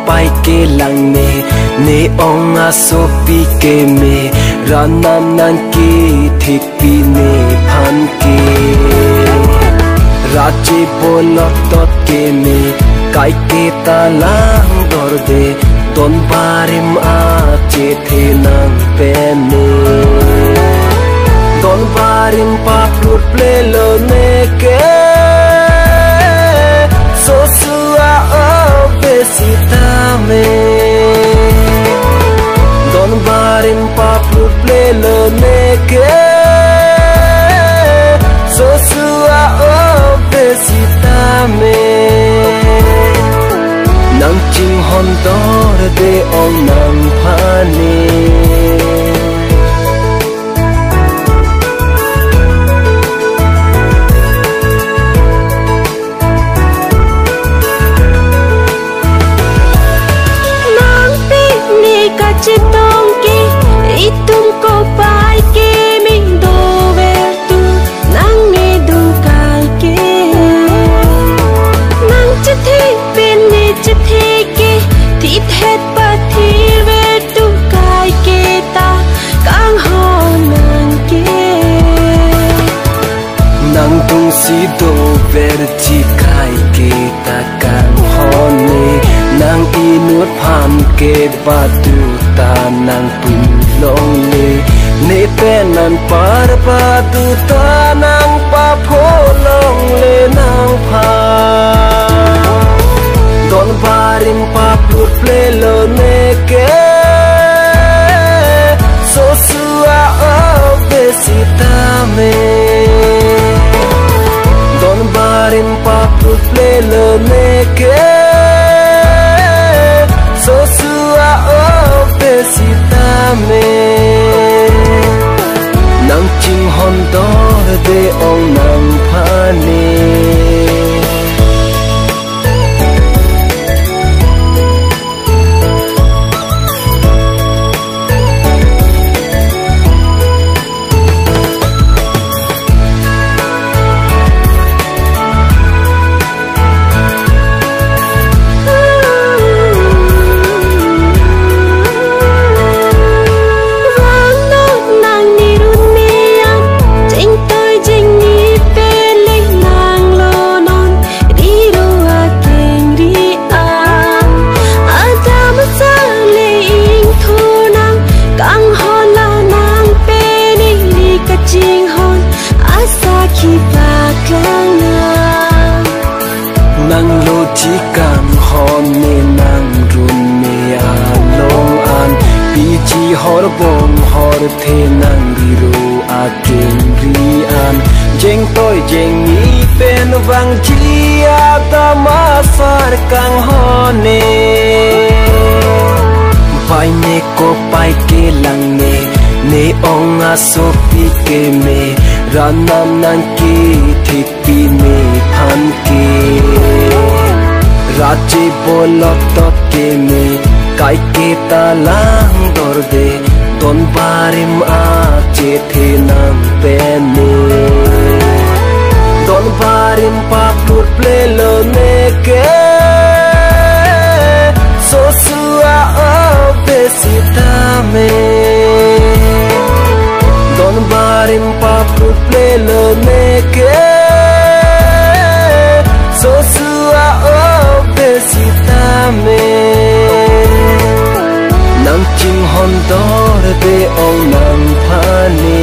Pai ke lang ne ong a so pi ke me ranam nan ki thik pi ne phan ke raji bolot tot ke me kai ke ta lang dor de don barim a che the nang pe ne don barim pa plut ple lo ne ke so sua besita me don barim pa plut ple lo ne ke so sua besita me nang ching hon dor de ong nang phane Chitong ki itum ko pai ke min do ver tu nang ne du kai ke nang chithi pen ne chithi ke thi thet pa thi ver tu kai ke ta kang ho nang ke nang tung si do ver chi kai ke ta kang ho ne nang inut pham ke ba tu ta nang pin long le ne pe nan par pa tu ta nang pa pho long le nang pha don barim pa put ple lo ne ke so sua besita me don barim pa put ple lo ne ke so sua besita me nang ching hon dor de ong nang phane nang lo chi kang hon ne nang run me a long an pi chi hor bom hor the nang biru a ken ri an jeng toy jeng ni pen wang chi a ta ma sar kang hon ne pai ne ko pai ke lang ne ong a so pi ke me ranam nan ki thik pi me phan ke raji bolot tot ke me kai ke ta lang dor de don barim a che the nang pe ne don barim pa plut ple lo ne ke so sua besita me don barim pa plut ple lo ne ke so sua besita me nang ching hon dor de ong nang phane